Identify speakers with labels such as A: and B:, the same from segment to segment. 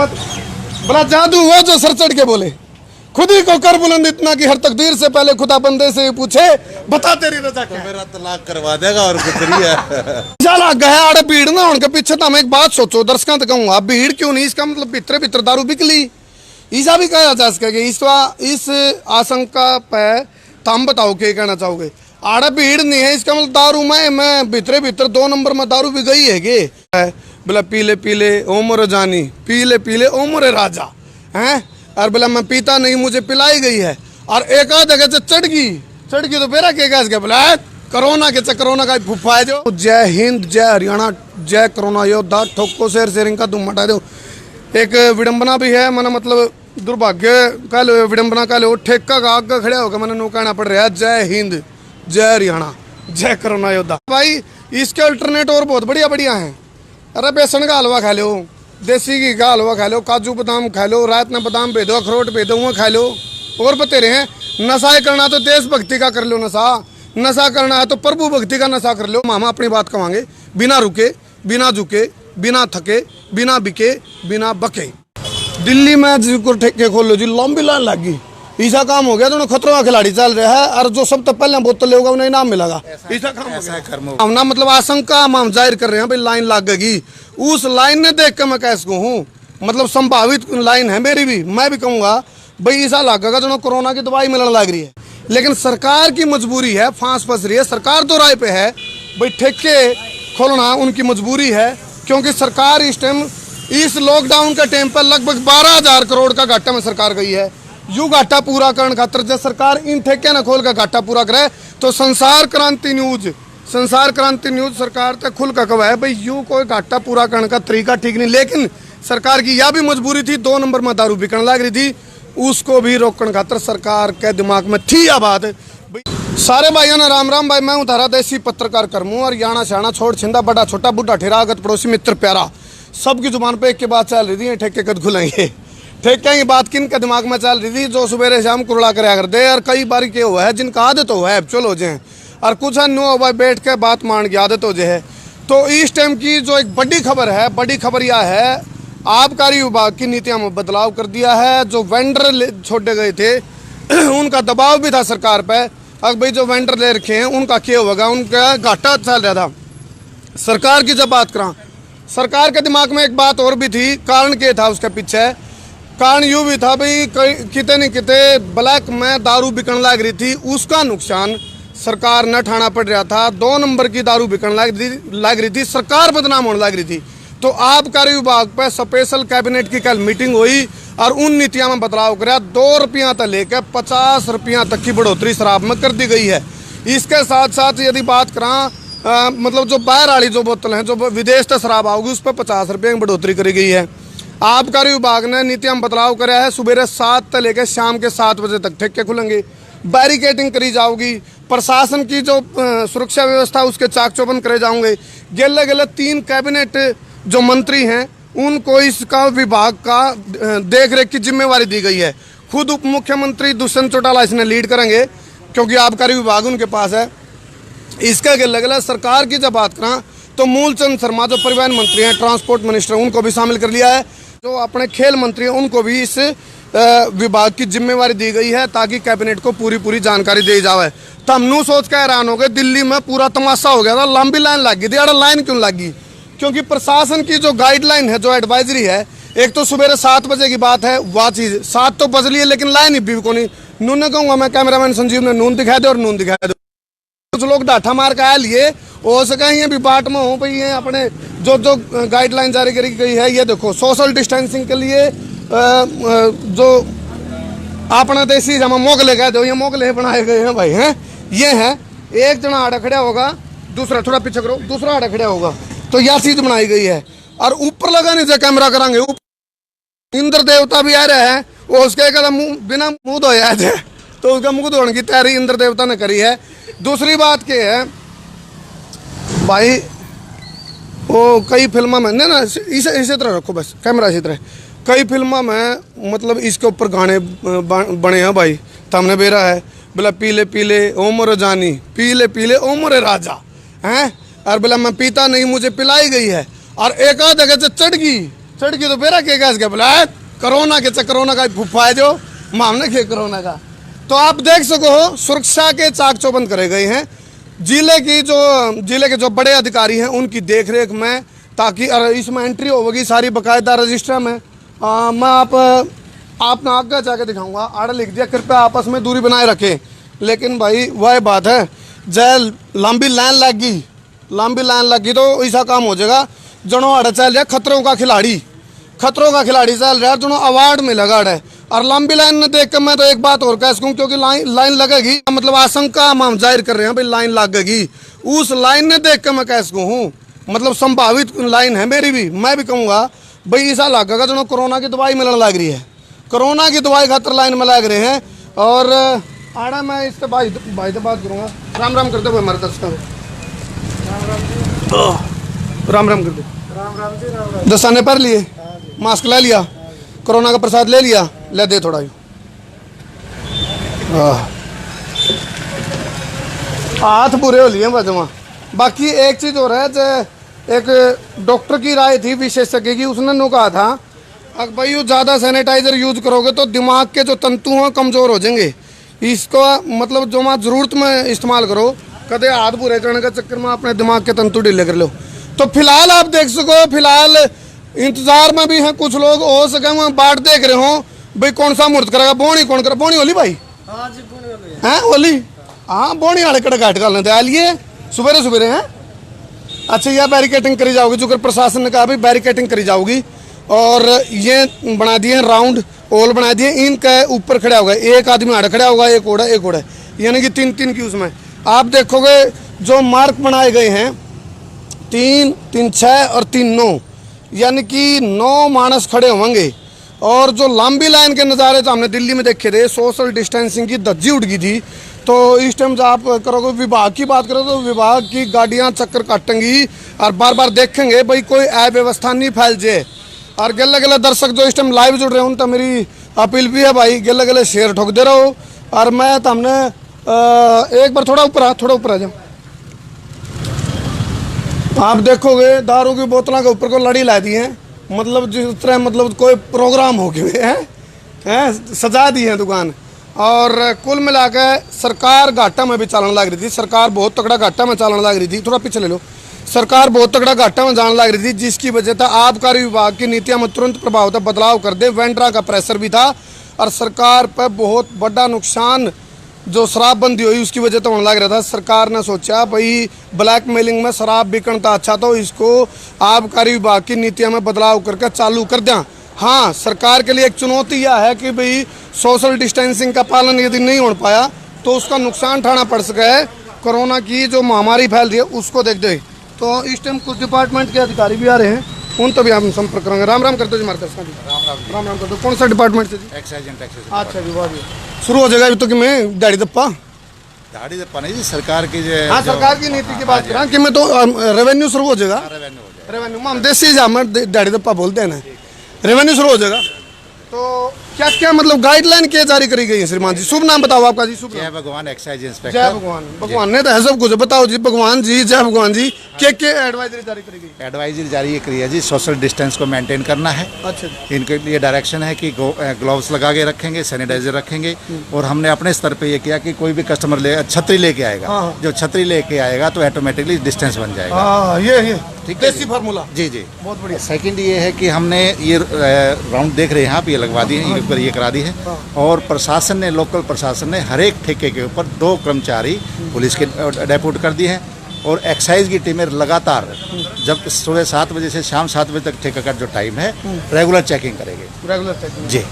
A: बड़ा जादू हुआ जो सर चढ़ के बोले, खुद ही को कर बुलंद इतना कि हर तकदीर से पहले खुदा बंदे से पूछे बता तेरी रजा क्या।
B: मेरा तलाक करवा देगा और कुछ नहीं है।
A: चला गया आड़े भीड़ ना उनके पीछे। तो हम एक बात सोचो दर्शकों तक कहूंगा, भीड़ क्यों नहीं, इसका मतलब भीतर भीतर दारू बिकली। ऐसा भी कहा जा सकेगा। इस आशंका पे तुम बताओ क्या कहना चाहोगे। आड़े भीड़ नहीं है इसका मतलब दारू मैं भीतरे भीतर 2 नंबर में दारू भी गई है गे। बोला पीले पीले ओमर जानी, पीले पीले ओमर राजा हैं। और बोला मैं पीता नहीं मुझे पिलाई गई है। और एक आध जगह से चढ़ गई तो मेरा क्या बोला कोरोना के कोरोना का फुफा है जो। जय हिंद, जय हरियाणा, जय कोरोना योद्धा, ठोको शेर शेरिंग का तुम मटा दो। एक विडंबना भी है मैंने मतलब दुर्भाग्य कह लो, विडंबना कह लो, ठेका का आग खड़े होकर मैंने नो कहना पड़ रहा है जय हिंद, जय हरियाणा, जय कोरोना योद्धा। भाई इसके अल्टरनेट और बहुत बढ़िया बढ़िया हैं। अरे बेसन का हलवा खा लो, देसी घी का हलवा खा लो, काजू बादाम खा लो, रात में बादाम भेदो, अखरोट भेदो वो खा लो। और बतेरे हैं नशा करना तो देशभक्ति का कर लो, नशा करना है तो प्रभु भक्ति का नशा कर लो। मामा अपनी बात कमांगे बिना रुके, बिना झुके, बिना थके, बिना बिके, बिना बके। दिल्ली में जिसको ठेके खोल लो जी, लंबी लाइन लगी। ऐसा काम हो गया तो खतरों का खिलाड़ी चल रहा है और जो सब तो पहले बोतल लेगा उन्हें इनाम मिलेगा। ऐसा काम हो गया। हम ना मतलब आशंका हम जाहिर कर रहे हैं भाई लाइन लगेगी। उस लाइन ने देख के मैं कैसे कहूँ, मतलब संभावित लाइन है मेरी भी, मैं भी कहूँगा भाई ऐसा लगेगा जो कोरोना की दवाई मिलने लग रही है। लेकिन सरकार की मजबूरी है, फांस फंस रही है। सरकार तो राय पे है भाई ठेके खोलना उनकी मजबूरी है, क्योंकि सरकार इस टाइम इस लॉकडाउन के टाइम पर लगभग 12,000 करोड़ का घाटा में सरकार गई है। यू घाटा पूरा करने खातर जब सरकार इन ठेके न खोल कर घाटा पूरा करे तो संसार क्रांति न्यूज सरकार तक खुल कर कहा है भाई यू कोई घाटा पूरा करने का तरीका ठीक नहीं। लेकिन सरकार की यह भी मजबूरी थी, 2 नंबर में दारू बिकने लग रही थी, उसको भी रोकने खातर सरकार के दिमाग में थी यह बात। सारे भाइयों ने राम राम। भाई मैं हूँ धारा देसी पत्रकार करमू और याना शाना छोड़ छिंदा बड़ा छोटा बूढ़ा ठेरा अगत पड़ोसी मित्र प्यारा सबकी जुबान पे एक के बात चल रही थी, ठेके कद खुलेंगे। ठेके की बात किन के दिमाग में चल रही थी जो सुबह शाम कुरड़ा कराया करते और कई बार क्या हुआ है जिनका आदत हो है चलो हो जाए और कुछ नो भाई बैठ के बात मान की आदत हो जाए। तो इस टाइम की जो एक बड़ी खबर है, बड़ी खबर यह है आबकारी विभाग की नीतियों में बदलाव कर दिया है। जो वेंडर छोड़े गए थे उनका दबाव भी था सरकार पर, अब भाई जो वेंडर ले रखे हैं उनका क्या होगा, उनका घाटा चल रहा था। सरकार की जब बात करा, सरकार के दिमाग में एक बात और भी थी, कारण क्या था उसके पीछे, कारण यूँ भी था भाई किते न किते ब्लैक में दारू बिकने लग रही थी, उसका नुकसान सरकार न उठाना पड़ रहा था। 2 नंबर की दारू बिकने लग रही थी, सरकार बदनाम होने लग रही थी। तो आबकारी विभाग पर स्पेशल कैबिनेट की कल मीटिंग हुई और उन नीतियों में बदलाव कराया। 2 रुपया तक लेकर 50 रुपया तक की बढ़ोतरी शराब में कर दी गई है। इसके साथ साथ यदि बात करा मतलब जो बाहर वाली जो बोतल हैं जो विदेश से शराब आओगी उस पर 50 रुपये की बढ़ोतरी करी गई है। आबकारी विभाग ने नीतियां बदलाव कराया है, सुबह 7 से लेकर शाम के 7 बजे तक ठेके खुलेंगे, बैरिकेडिंग करी जाओगी, प्रशासन की जो सुरक्षा व्यवस्था उसके चाक चौबंद करे जाओगे। गले गले 3 कैबिनेट जो मंत्री हैं उनको इसका विभाग का देख रेख की जिम्मेवारी दी गई है। खुद उप मुख्यमंत्री दुष्यंत चौटाला इसने लीड करेंगे क्योंकि आबकारी विभाग उनके पास है। इसके गले गले सरकार की जब बात करें तो मूलचंद शर्मा जो परिवहन मंत्री हैं, ट्रांसपोर्ट मिनिस्टर, उनको भी शामिल कर लिया है। जो अपने खेल मंत्री हैं उनको भी इस विभाग की जिम्मेवारी दी गई है ताकि कैबिनेट को पूरी जानकारी दी जाए। तो हम नू सोच के हैरान हो गए, दिल्ली में पूरा तमाशा हो गया था, लंबी लाइन लग गई थी। अरे लाइन क्यों लगी, क्योंकि प्रशासन की जो गाइडलाइन है, जो एडवाइजरी है, एक तो सुबह 7 बजे की बात है, वह चीज़ 7 तो बज ली है लेकिन लाइन भी को नहीं। नून ने कहूँगा मैं कैमरामैन संजीव ने नून दिखा दे और नून दिखा दो। कुछ लोग डाठा मार के आए लिए हो सके ये भी बाट में हो भाई, ये अपने जो गाइडलाइन जारी करी गई है, ये देखो सोशल डिस्टेंसिंग के लिए जो अपना देसी जमा मोगले कह दो, ये मोगले बनाए गए हैं भाई हैं। ये है एक जना आड़ा खड़ा होगा, दूसरा थोड़ा पीछे करो, दूसरा आड़ा खड़ा होगा, तो यह चीज बनाई गई है। और ऊपर लगा नहीं कैमरा करांगे, इंद्र देवता भी आ रहे हैं, वो उसके कदम बिना मुंह धोया है तो उसका मुंह धोने की तैयारी इंद्र देवता ने करी है। दूसरी बात क्या है भाई, वो कई फिल्मों में ना इसी तरह रखो बस कैमरा इसी तरह, कई फिल्मों में मतलब इसके ऊपर गाने बने हैं भाई। सामने बेरा है बोला पीले पीले ओमर जानी, पीले पीले ओमर राजा हैं, और बोला मैं पीता नहीं मुझे पिलाई गई है। और एक आध जगह से सड़की तो बेरा के गैस के बोला कोरोना के कोरोना का फुफा है जो मामले के कोरोना का। तो आप देख सको हो सुरक्षा के चाक चौबंद करे गए हैं जिले के जो बड़े अधिकारी हैं उनकी देखरेख में, ताकि इसमें एंट्री होगी सारी बाकायदा रजिस्टर में। मैं आप ना आगे जाके दिखाऊंगा, आड़ा लिख दिया कृपया आपस में दूरी बनाए रखें। लेकिन भाई वह बात है जय लंबी लाइन लग गई तो ऐसा काम हो जाएगा जनो आड़ा चल रहा खतरों का खिलाड़ी चल रहा है, जनो अवार्ड मिलेगा अड़े। और लंबी लाइन में देख कर मैं तो एक बात और कह सकूँ, क्योंकि लाइन लगेगी मतलब आशंका हम जाहिर कर रहे हैं भाई लाइन लगेगी, उस लाइन ने देख कर मैं कह सकूँ हूँ मतलब संभावित लाइन है मेरी भी, मैं भी कहूँगा भाई ऐसा लगेगा जनो कोरोना की दवाई मिलने लग रही है, कोरोना की दवाई खातर लाइन में लग रहे हैं। और आड़ा मैं इससे भाई से बात करूँगा। राम राम करते हुए हमारे दर्शकों राम राम कर दे। दस्ताने पर लिए, मास्क ले लिया, कोरोना का प्रसाद ले लिया, ले दे थोड़ा हाथ पूरे हो लिए बजवा। बाकी एक चीज़ हो रहा है, एक डॉक्टर की राय थी विशेषज्ञ की, उसने नो कहा था अगर भाई ये ज़्यादा सैनिटाइजर यूज करोगे तो दिमाग के जो तंतु हैं कमज़ोर हो जाएंगे, इसको मतलब जो मैं ज़रूरत में इस्तेमाल करो, कदे हाथ बुरे करने के चक्कर में अपने दिमाग के तंतु ढीले कर लो। तो फिलहाल आप देख सको, फिलहाल इंतजार में भी हैं कुछ लोग, हो सके वहाँ बाट देख रहे हो भाई कौन सा मुहूर्त करेगा, बोनी कौन करे, बोनी होली भाई हैं होली, हाँ बोनी वाले कड़े घाट कर लेते आलिए सुबह हैं। अच्छा यह बैरिकेटिंग करी जाओगी, जो प्रशासन ने कहा भाई बैरिकेटिंग करी जाओगी, और ये बना दिए राउंड ओल बना दिए, इनके ऊपर खड़ा होगा एक आदमी आड़ा खड़ा होगा, एक ओड़ा यानी कि 3-3 की उसमें आप देखोगे जो मार्क बनाए गए हैं 3, 6 और 3, 9 यानी कि 9 मानस खड़े होंगे। और जो लंबी लाइन के नज़ारे तो हमने दिल्ली में देखे थे, सोशल डिस्टेंसिंग की धज्जी उड़ गई थी। तो इस टाइम जब आप करोगे विभाग की बात करो तो विभाग की गाड़ियां चक्कर काटेंगी और बार बार देखेंगे भाई कोई अव्यवस्था नहीं फैल जाए। और गले गले दर्शक जो इस टाइम लाइव जुड़ रहे हैं उन तो मेरी अपील भी है भाई गले गले शेयर ठोक दे रहो। और मैं तो हमने एक बार थोड़ा ऊपर आ जाओ, आप देखोगे दारू की बोतलों के ऊपर को लड़ी ला दी है, मतलब जिस तरह मतलब कोई प्रोग्राम हो गए हैं सजा दी है दुकान। और कुल मिलाकर सरकार घाटा में भी चलने लग रही थी, सरकार बहुत तगड़ा घाटा में चलने लग रही थी, थोड़ा पीछे ले लो, सरकार बहुत तगड़ा घाटा में जाने लग रही थी, जिसकी वजह था आबकारी विभाग की नीतियों में तुरंत प्रभाव था बदलाव कर दे, वेंडरा का प्रेशर भी था और सरकार पर बहुत बड़ा नुकसान जो शराबबंदी हुई उसकी वजह तो होने लग रहा था। सरकार ने सोचा भाई ब्लैक मेलिंग में शराब बिकन था अच्छा, तो इसको आबकारी विभाग की नीतियों में बदलाव करके चालू कर दें। हाँ सरकार के लिए एक चुनौती यह है कि भाई सोशल डिस्टेंसिंग का पालन यदि नहीं हो पाया तो उसका नुकसान उठाना पड़ सका है। कोरोना की जो महामारी फैल रही है उसको देखते हुए तो इस टाइम कुछ डिपार्टमेंट के अधिकारी भी आ रहे हैं, उन तभी हम संपर्क करेंगे। राम राम करते जी मार्केट जी। राम राम करते। कौन सा डिपार्टमेंट से जी?
B: Excise and taxes.
A: अच्छा जी वाह शुरू हो जाएगा अभी तो कि मैं दाढ़ी दप्पा
B: नहीं जी सरकार की जो
A: हाँ सरकार की नीति की बात कर रहा हूँ कि मैं तो रेवेन्यू शुरू हो जाएगा, रेवेन्यू में हम देसी जामर दाढ़ी दप्पा बोलते हैं ना, रेवेन्यू शुरू हो जाएगा। तो क्या क्या मतलब गाइडलाइन क्या जारी करी गई है श्रीमान जी? शुभ नाम बताओ आपका जी। शुभ
B: जय भगवान एक्साइज इंस्पेक्टर।
A: जय भगवान, भगवान ने तो है सब कुछ, बताओ जी भगवान जी, जय भगवान जी, क्या एडवाइजरी जारी करी गई?
B: एडवाइजरी जारी करी है जी, सोशल डिस्टेंस को मेंटेन करना है।
A: अच्छा
B: इनके लिए डायरेक्शन है कि ग्लव्स लगा के रखेंगे, सैनिटाइजर रखेंगे। और हमने अपने स्तर पे ये किया कि कोई भी कस्टमर छतरी लेके आएगा, जो छतरी लेके आएगा तो ऑटोमेटिकली डिस्टेंस बन जाएगा।
A: ये
B: ठीक है
A: देसी फार्मूला।
B: जी जी
A: बहुत बढ़िया।
B: सेकंड ये है कि हमने ये राउंड देख रहे हैं आप, ये लगवा दी है, ये करा दी है। और प्रशासन ने, लोकल प्रशासन ने हर एक ठेके के ऊपर 2 कर्मचारी पुलिस के डेप्यूट कर दिए हैं। और एक्साइज की टीमें लगातार जब सुबह 7 बजे से शाम 7 बजे तक ठेका का जो टाइम है रेगुलर चेकिंग करेंगे।
A: रेगुलर चेकिंग
B: जी।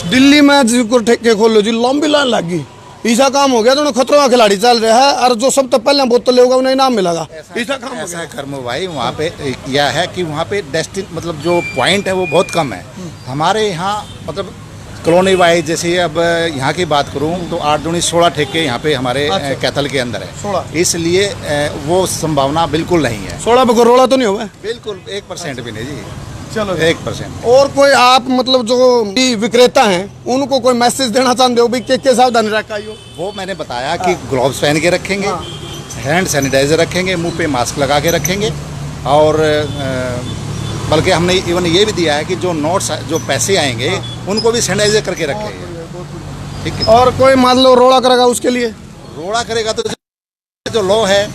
A: दिल्ली में जो ठेके खोल लो जी, लंबी लाइन लग गई, ऐसा काम हो गया तो खतरों का खिलाड़ी चल रहा है और जो सब तो पहले बोतल लेगा उन्हें इनाम मिलेगा। ऐसा काम
B: ऐसा कर्म भाई वहाँ पे यह है कि वहाँ पे डेस्टिन मतलब जो पॉइंट है वो बहुत कम है। हमारे यहाँ मतलब कॉलोनी वाइज जैसे अब यहाँ की बात करूँ तो 8 दूनी 16 ठेके यहाँ पे हमारे कैथल के अंदर है, इसलिए वो संभावना बिल्कुल नहीं है। 16 पे रोड़ा तो नहीं होगा? बिल्कुल 1% भी नहीं जी। चलो 1%। और
A: कोई आप मतलब जो विक्रेता हैं उनको कोई मैसेज देना चाहते हो भाई क्या सावधानी रखियो?
B: वो मैंने बताया कि ग्लव्स पहन के रखेंगे, हैंड सैनिटाइजर रखेंगे, मुंह पे मास्क लगा के रखेंगे और बल्कि हमने इवन ये भी दिया है कि जो नोट्स जो पैसे आएंगे उनको भी सैनिटाइजर करके रखे ठीक है।
A: और कोई मान लो रोड़ा करेगा उसके लिए
B: रोड़ा करेगा तो जो लॉ है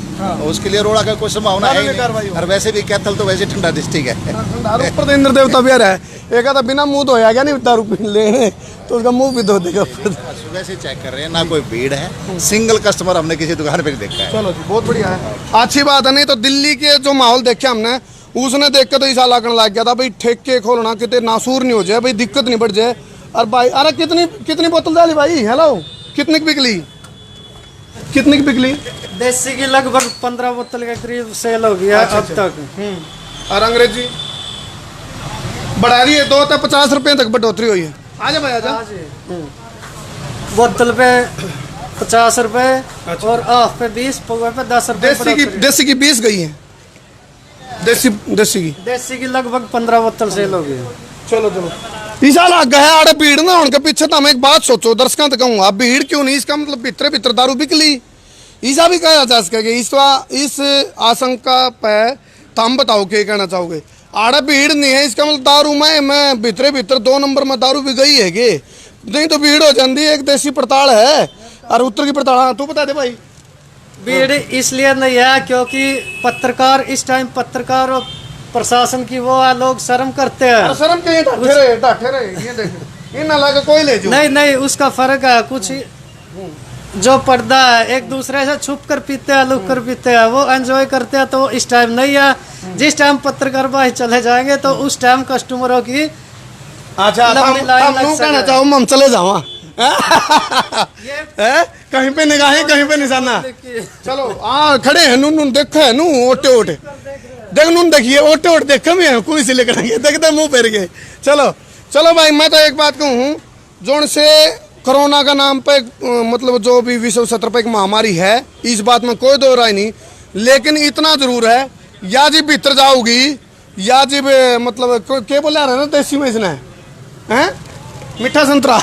B: उसके लिए रोड़ा का कोई संभावना है ही नहीं। और वैसे भी कैथल तो वैसे ठंडा डिस्ट्रिक्ट है।
A: दारू पर तो इंद्र देवता भी है। एक आधा बिना मुंह धोया क्या नहीं दारू पी लेने तो उसका मुंह भी धो देगा।
B: सुबह से चेक कर रहे हैं, ना कोई भीड़ है, सिंगल कस्टमर हमने किसी दुकान पे नहीं देखा है।
A: चलो जी बहुत बढ़िया है, अच्छी बात है। नहीं तो दिल्ली के जो माहौल देखे हमने उसने देख के तो ईसा लागने लग गया था भाई ठेके खोलना कितने नासूर नहीं हो जाए भाई, दिक्कत नहीं बढ़ जाए। और भाई अरे कितनी बोतल डाली भाई? हेलो कितनी की बिकली? कितनी की बिकली?
C: देसी की लगभग 15 बोतल के करीब सेल हो गया अब तक।
A: और अंग्रेजी बढ़ा रही है 2 से 50 रुपए तक बढ़ोतरी हुई है। आजा भाई आजा।
C: बोतल पे 50 रुपए और हाफ पे 20, पौवा पे 10 रुपए।
A: देसी की 20 गई है। देसी
C: की लगभग 15 बोतल सेल हो गई।
A: चलो ईसा लग गया है आड़े भीड़ ना होने के पीछे। तो हम एक बात सोचो दर्शकों तक कहूँगा, भीड़ क्यों नहीं? इसका मतलब भीतर दारू बिकली ईसा भी कहा जा सकेगा। इस आशंका पे तुम बताओ क्या कहना चाहोगे? आड़े भीड़ नहीं है इसका मतलब दारू में भीतर 2 नंबर में दारू भी गई है कि नहीं? तो भीड़ हो जाती है। एक देसी पड़ताल है और उत्तर की पड़ताल। हाँ तू बता दे भाई।
C: भीड़ इसलिए नहीं है क्योंकि पत्रकार इस टाइम पत्रकार और प्रशासन की वो है, लोग शर्म करते हैं।
A: शर्म के ये डांटे रहे ये देख इन ना लगे कोई ले जाओ।
C: नहीं उसका फर्क है कुछ। जो पर्दा है एक दूसरे से छुप कर पीते हैं, लुक कर पीते हैं, वो एंजॉय करते हैं। तो इस टाइम नहीं है। जिस टाइम पत्रकार भाई चले जाएंगे तो उस टाइम कस्टमरों की
A: अच्छा कहना चाहो हम चले जाओ कहीं पे निगाहें कहीं पे निशाना। चलो खड़े हैं नून देखो है नू ओटे देख नून देखिए ओटे देखे भी है कोई से लेकर देखते मुंह फेर गए। चलो भाई मैं तो एक बात कहूँ जोन से कोरोना का नाम पे मतलब जो भी विश्व स्तर पर एक महामारी है इस बात में कोई दो राय नहीं, लेकिन इतना जरूर है या जी भीतर जाओगी या जी मतलब क्या बोले आ रहे ना देसी में इसने हैं मीठा संतरा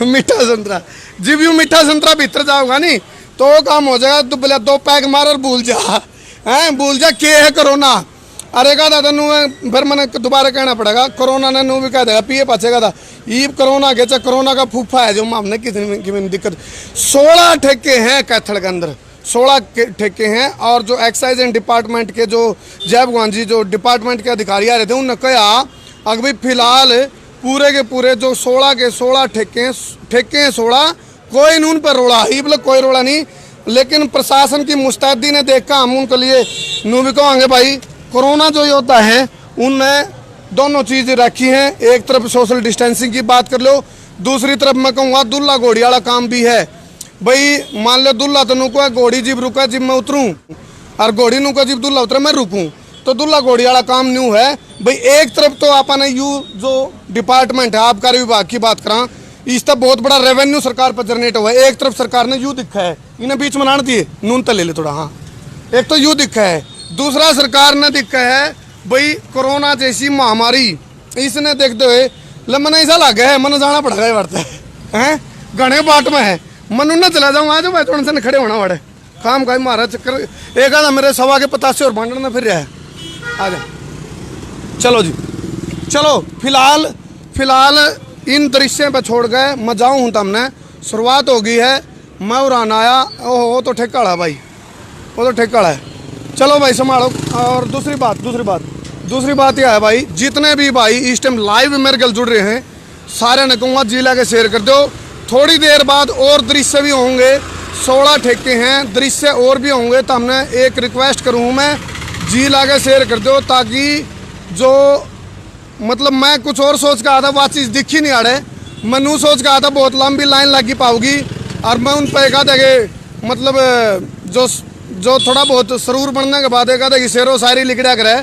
A: मीठा संतरा जब यूँ मीठा संतरा भीतर जाओगा नहीं तो वो काम हो जाएगा। तो बोले 2 पैक मार और भूल जा के है कोरोना। अरे कहा था नू फिर मैंने दोबारा कहना पड़ेगा कोरोना ने नू भी कह देगा पिए पाछेगा था ये कोरोना के चाहे कोरोना का फूफा है जो हमने किसी दिक्कत। 16 ठेके हैं कैथल के अंदर 16 ठेके हैं। और जो एक्साइज एंड डिपार्टमेंट के जो जय भगवान जी जो डिपार्टमेंट के अधिकारी आ रहे थे उन्होंने कहा अगर भाई फिलहाल पूरे के पूरे जो 16 के 16 ठेके हैं 16 कोई नून पर रोड़ा ही मतलब कोई रोड़ा नहीं। लेकिन प्रशासन की मुस्तैदी ने देखा हम उनके लिए नू भी कहेंगे भाई कोरोना जो योद्धा है उनने दोनों चीज़ रखी हैं। एक तरफ सोशल डिस्टेंसिंग की बात कर लो, दूसरी तरफ मैं कहूँगा दुल्ला घोड़ी वाला काम भी है। भाई मान लो दुल्ला तो नुको है घोड़ी जिब रुका जिब मैं उतरूँ और घोड़ी नुका जिब दुल्ला उतरे मैं रुकूँ तो दुल्ला घोड़ी वाला काम न्यू है। भाई एक तरफ तो आपने यू जो डिपार्टमेंट है आबकारी विभाग की बात करा इसका बहुत बड़ा रेवेन्यू सरकार पर जनरेट हुआ है। एक तरफ सरकार ने यू दिखा है इन्हें बीच में लाना दिए नून तक ले थोड़ा। हाँ एक तो यू दिखा है, दूसरा सरकार ने दिखा है भाई कोरोना जैसी महामारी इसने देखते हुए मन ऐसा लगा है मन जाना पड़ेगा ये बढ़ता है घने बाट में है मन न चला जाऊँ आज भाई थोड़ा सा खड़े होना पड़े काम का मारा चक्कर एक आधा मेरे सवा के 85 और बांटने में फिर रहा है आ जा। चलो जी चलो फिलहाल इन दृश्य पे छोड़ गए मैं जाऊँ हूँ तमने शुरुआत हो गई है। मैं उड़ान आया ओहो वो तो ठेका है भाई वो तो ठेका है। चलो भाई संभालो। और दूसरी बात यह है भाई जितने भी भाई इस टाइम लाइव मेरे गल जुड़ रहे हैं सारे ने कहूँगा जिला के शेयर कर दो। थोड़ी देर बाद और दृश्य भी होंगे 16 ठेके हैं दृश्य और भी होंगे तो हमने एक रिक्वेस्ट करूँ मैं जिला के शेयर कर दो ताकि जो मतलब मैं कुछ और सोच के आया था वह चीज़ दिखी नहीं आ रहे। मैं नू सोच के आया था बहुत लंबी लाइन लगी पाऊगी और मैं उन पर कहा था कि मतलब जो थोड़ा बहुत सरूर बनने के बाद कहा था कि शेरो शायरी लिख दिया करे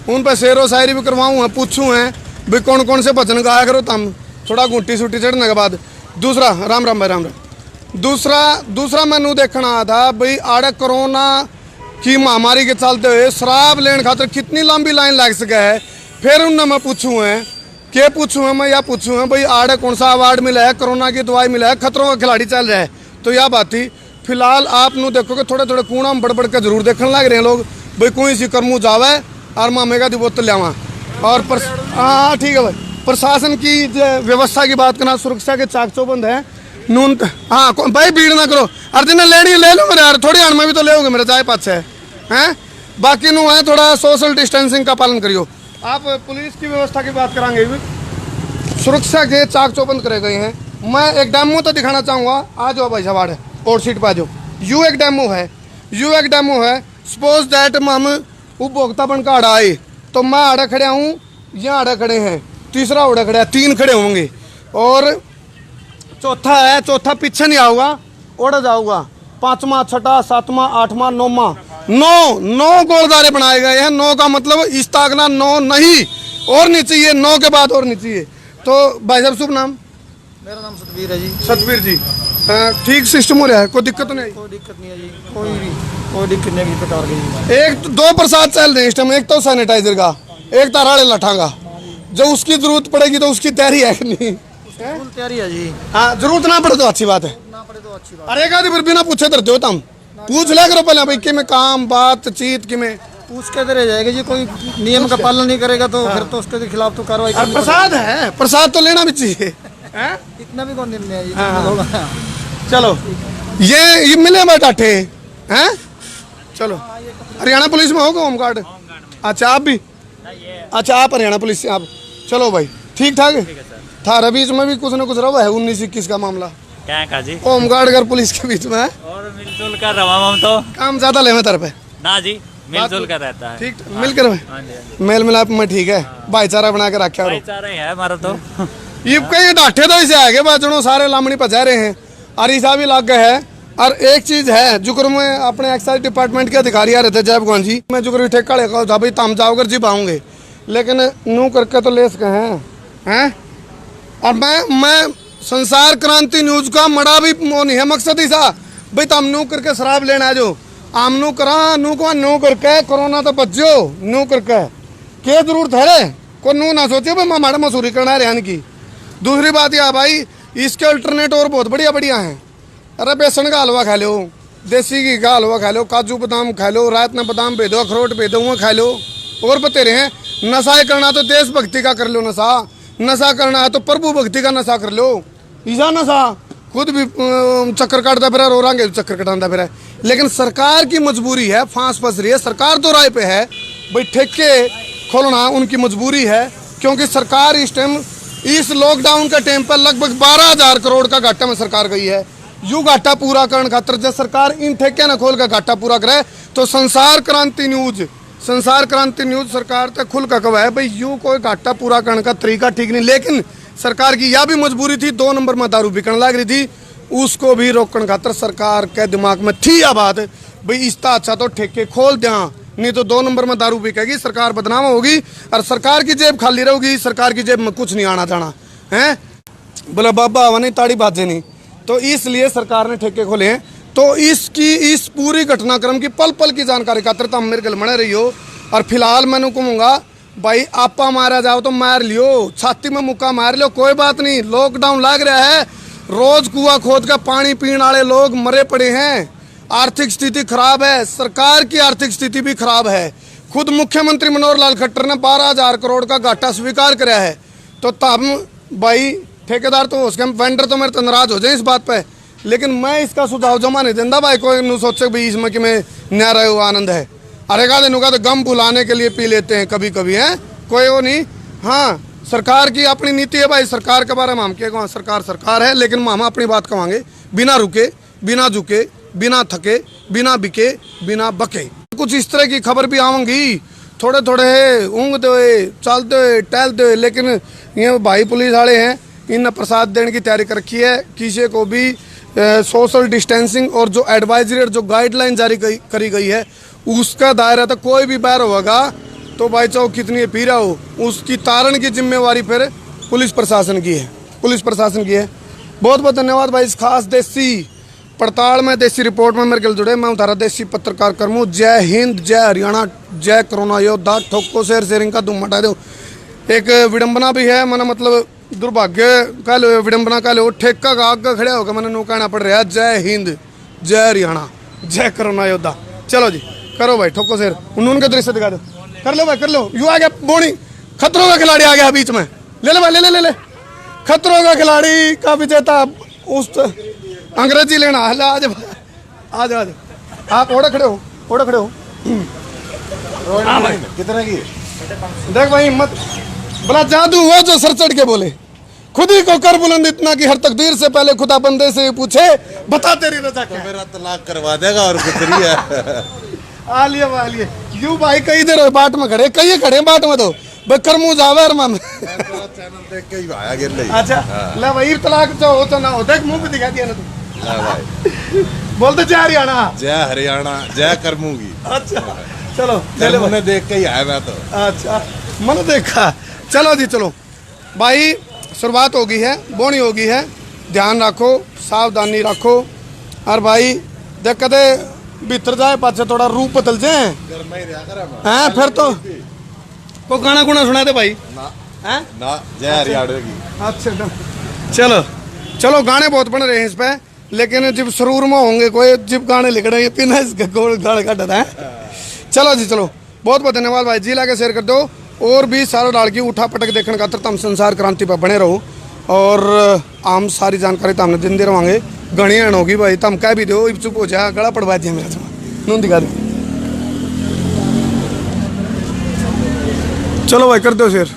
A: उन पर शेरो शायरी भी करवाऊँ है पूछूँ हैं भाई कौन से भजन गाया करो तम थोड़ा घूटी सूटी चढ़ने के बाद। दूसरा राम राम भाई राम राम। दूसरा मैनू देखना आया था भाई आड़े कोरोना की महामारी के चलते हुए शराब लेने खातर कितनी लंबी लाइन लग सका है। फिर उनने मैं पूछूँ है मैं यह पूछूँ है भाई आड़े कौन सा अवार्ड मिला है कोरोना की दवाई मिला है खतरों का खिलाड़ी चल रहा है तो यह बात थी। फिलहाल आप नू देखोगे थोड़े कूड़ा में बढ़ के जरूर देखने लग रहे हैं लोग भाई कोई सी करमू जावे और मामे का दी बोतल लियावा और हाँ ठीक है भाई। प्रशासन की व्यवस्था की बात करना, सुरक्षा के चाक चौबंद है नून। हाँ भाई भीड़ ना करो, अर्जुन ने लेनी ले लो मेरे यार, थोड़ी हण में भी तो ले मेरे चाय पास है हैं। बाकी नू है थोड़ा सोशल डिस्टेंसिंग का पालन करियो। आप पुलिस की व्यवस्था की बात करांगे, सुरक्षा के चाक चौबंद करे गए हैं। मैं एक डेमो तो दिखाना चाहूँगा, आ जाओ भाई सवार और सीट पर आ जाओ। यू एक डेमो है, सपोज दैट हम उपभोक्ता बन का आड़ा आए तो मैं आड़ा खड़ा हूँ, यहाँ आड़ा खड़े हैं, तीसरा आड़ा खड़ा है, 3 खड़े होंगे और चौथा पीछे नहीं आऊगा, ओढ़ जाऊगा। 5वां 6वां 7वां 8वां 9वां 9 गोलदारे बनाए गए हैं। 9 का मतलब इस ताकना 9 नहीं और नहीं चाहिए, 9 के बाद और नहीं चाहिए। तो भाई साहब शुभ नाम?
C: मेरा नाम सतबीर है जी।
A: सतबीर जी, ठीक सिस्टम हो रहा है, कोई दिक्कत नहीं आई?
C: कोई दिक्कत नहीं है जी, कोई दिक्कत नहीं प्रकार की।
A: एक 2 प्रसाद चल रहे हैं इस टाइम, एक तो सैनिटाइजर का, एक ताराड़े लठा का। जो उसकी जरूरत पड़ेगी तो उसकी तैयारी है कि नहीं?
C: फुल तैयारी है जी।
A: हाँ जरूरत ना पड़े तो अच्छी बात है,
C: ना पड़े तो अच्छी बात।
A: अरे एक बिना पूछे धरते हो तुम, पूछ लिया करो पहले भाई कि में काम बातचीत कि में
C: पूछ के दे जाएगा जी। कोई नियम का पालन नहीं करेगा तो फिर तो उसके खिलाफ तो कार्रवाई करनी
A: प्रसाद है, प्रसाद तो लेना भी चाहिए हैं?
C: इतना भी कौन निर्णय है जी।
A: हाँ। चलो ये मिले भाई टाठे हैं। चलो हरियाणा पुलिस में होगा होमगार्ड? अच्छा आप भी? अच्छा आप हरियाणा पुलिस से आप, चलो भाई ठीक ठाक है। थारा बीच में भी कुछ ना कुछ रहा है 19-21 का मामला
D: क्या का जी?
A: होमगार्ड अगर पुलिस के बीच में है
D: और मिलजुल कर रहा हम तो
A: काम ज्यादा ले में तरफ है
D: ना जी, मिलजुल कर रहता है।
A: ठीक मिलकर
D: हाँ जी, हाँ जी।
A: मेल मिलाप में ठीक है, भाईचारा बना के रखा
D: भाईचारा ही है हमारा तो।
A: ये कई डाठे तो इसे आगे बाजनों सारे लामड़ी पचा रहे हैं, अरीसा भी लग गए है। और एक चीज है जुगर में अपने एक्साइज डिपार्टमेंट के अधिकारी आ रहे थे जयब जी, मैं जुगर ठेका लेकर था भाई तम जाओगर जी पाऊंगे, लेकिन नू करके तो ले सके हैं। और मैं संसार क्रांति न्यूज का मड़ा भी वो नहीं है मकसद ही सा भाई तम नू करके शराब लेना है, जो आम नू करा नू को नू करके कोरोना तो बचो नू करके क्या जरूरत है रे को नू ना सोचे भाई माड़ा मसूरी करना है की। दूसरी बात यह भाई इसके अल्टरनेट और बहुत बढ़िया बढ़िया हैं। अरे बेसन का हलवा खा लो, देसी घी का हलवा खा लो, काजू बादाम खा लो, रात में बादाम भेदो, अखरोट भेदो वो खा लो। और बतेरे हैं नशा करना तो देशभक्ति का कर लो, नशा करना है तो प्रभु भक्ति का नशा कर लो। ईसा नशा खुद भी चक्कर काटता फिर रो रहा चक्कर कटाता फिर। लेकिन सरकार की मजबूरी है, फांस फंस रही है सरकार, तो राय पे है भाई ठेके खोलना उनकी मजबूरी है, क्योंकि सरकार इस टाइम इस लॉकडाउन के टाइम पर लगभग 12,000 करोड़ का घाटा में सरकार गई है। यू घाटा पूरा करने खातर जब सरकार इन ठेके न खोल कर घाटा पूरा करे तो संसार क्रांति न्यूज सरकार तक खुल का कवा है भाई यूँ कोई घाटा पूरा करने का तरीका ठीक नहीं। लेकिन सरकार की यह भी मजबूरी थी, 2 नंबर में दारू बिकने लग रही थी, उसको भी रोकने खातर सरकार के दिमाग में थी यह बात भाई इसका अच्छा तो ठेके खोल दें, नहीं तो 2 नंबर में दारू बिकेगी, सरकार बदनाम होगी और सरकार की जेब खाली रहेगी, सरकार की जेब में कुछ नहीं आना जाना है। बोला बाबा हवा नहीं ताड़ी बाजे नहीं, तो इसलिए सरकार ने ठेके खोले हैं। तो इस पूरी घटनाक्रम की पल पल की जानकारी खातर तो हम मेरे गल मने रही हो। और फिलहाल मैंने कहूँगा भाई आपा मारा जाओ तो मार लियो, छाती में मुक्का मार लियो, कोई बात नहीं, लॉकडाउन लग रहा है, रोज कुआ खोद का पानी पीने वाले लोग मरे पड़े हैं, आर्थिक स्थिति खराब है, सरकार की आर्थिक स्थिति भी खराब है। खुद मुख्यमंत्री मनोहर लाल खट्टर ने 12,000 करोड़ का घाटा स्वीकार कराया है। तो तब भाई ठेकेदार तो उसके वेंडर तो मेरे तो नाराज हो जाए इस बात पे, लेकिन मैं इसका सुझाव जमा नहीं देता भाई कोई नहीं सोचे भाई इसमें कि मैं नया रहे हो आनंद है। अरे का दिन तो गम भुलाने के लिए पी लेते हैं कभी कभी हैं, कोई वो नहीं। हाँ सरकार की अपनी नीति है भाई, सरकार के बारे में हम क्या सरकार है, लेकिन हम अपनी बात कहेंगे बिना रुके, बिना झुके, बिना थके, बिना बिके, बिना बके। कुछ इस तरह की खबर भी आवेंगी, थोड़े थोड़े ऊँगते हुए चलते हुए टहलते हुए, लेकिन ये भाई पुलिस वाले हैं इन प्रसाद देने की तैयारी कर रखी है। किसी को भी सोशल डिस्टेंसिंग और जो एडवाइजरी और जो गाइडलाइन जारी करी गई है उसका दायरा तो कोई भी बाहर होगा तो भाई चाहो कितनी पी रहा हो, उसकी तारण की जिम्मेवारी फिर पुलिस प्रशासन की है, बहुत बहुत धन्यवाद भाई इस खास देसी पड़ताल में, देसी रिपोर्ट में मेरे गिल जुड़े। मैं उतारा देसी पत्रकार कर्मू। जय हिंद, जय हरियाणा, जय कोरोना योद्धा। ठोको शेयरिंग का धूम मटा दो। एक विडंबना भी है, मैंने मतलब दुर्भाग्य कह लो, विडंबना कह लो, ठेका का आगे खड़े होकर मैंने नो कहना पड़ रहा है जय हिंद, जय हरियाणा, जय कोरोना योद्धा। चलो जी करो भाई ठोको शेर, उनके दृश्य दिखा दो। कर लो भाई कर लो। यू आ गया बोनी, खतरों का खिलाड़ी आ गया बीच में। ले ले भाई, ले ले ले ले। खतरों का खिलाड़ी का विजेता उस अंग्रेजी लेना है। आ जाओ आ जाओ आ जाओ, आप ओढ़े खड़े हो, ओढ़े खड़े हो। हाँ भाई,
B: कितने की?
A: देख भाई हिम्मत, बड़ा जादू हुआ जो सर चढ़ के बोले। खुद ही को कर बुलंद इतना कि हर तकदीर से पहले खुदा बंदे से पूछे बता तेरी रजा क्या है?
B: मेरा तलाक करवा देगा और कुछ नहीं है।
A: आ लिए यू भाई कई देर बाट में खड़े, कई खड़े बाट में तो भाई करमू जावे माम।
B: चैनल देख के ही आया गिर ले।
A: अच्छा ले भाई, तलाक जो हो तो ना हो, देख मुंह पे दिखा दिया ना तू।
B: ले भाई,
A: बोलते जय हरियाणा।
B: जय हरियाणा, जय करमूंगी।
A: अच्छा चलो ले ले भाई।
B: मैंने देख के ही आया मैं तो।
A: अच्छा मैंने देखा। चलो जी चलो भाई, शुरुआत हो गई है, बोनी हो गई है। ध्यान रखो, सावधानी रखो। और भाई देख कदे भीतर जाए पाछे थोड़ा रूप बदल जाए हैं, फिर तो को गाना गुना सुना दे भाई। हैं
B: ना, जय हरियाणा की।
A: अच्छा डन। चलो चलो, गाने बहुत बन रहे हैं इस पे, लेकिन जब सरूर में होंगे कोई जब गाने लिख रहे हैं पिना इसका गोल गाने का डर है। चलो जी चलो, बहुत बहुत धन्यवाद भाई जी। लाके शेयर कर दो और भी सारा डाल के उठा पटक देखने का तम संसार क्रांति पर बने रहो। और आम सारी जानकारी तो हमने दिन दे रहोगे, गणियन होगी भाई, तम कह भी दो चुप हो जा, गला पड़वा दिया मेरा नून दिखा दे। चलो भाई कर दो शेयर।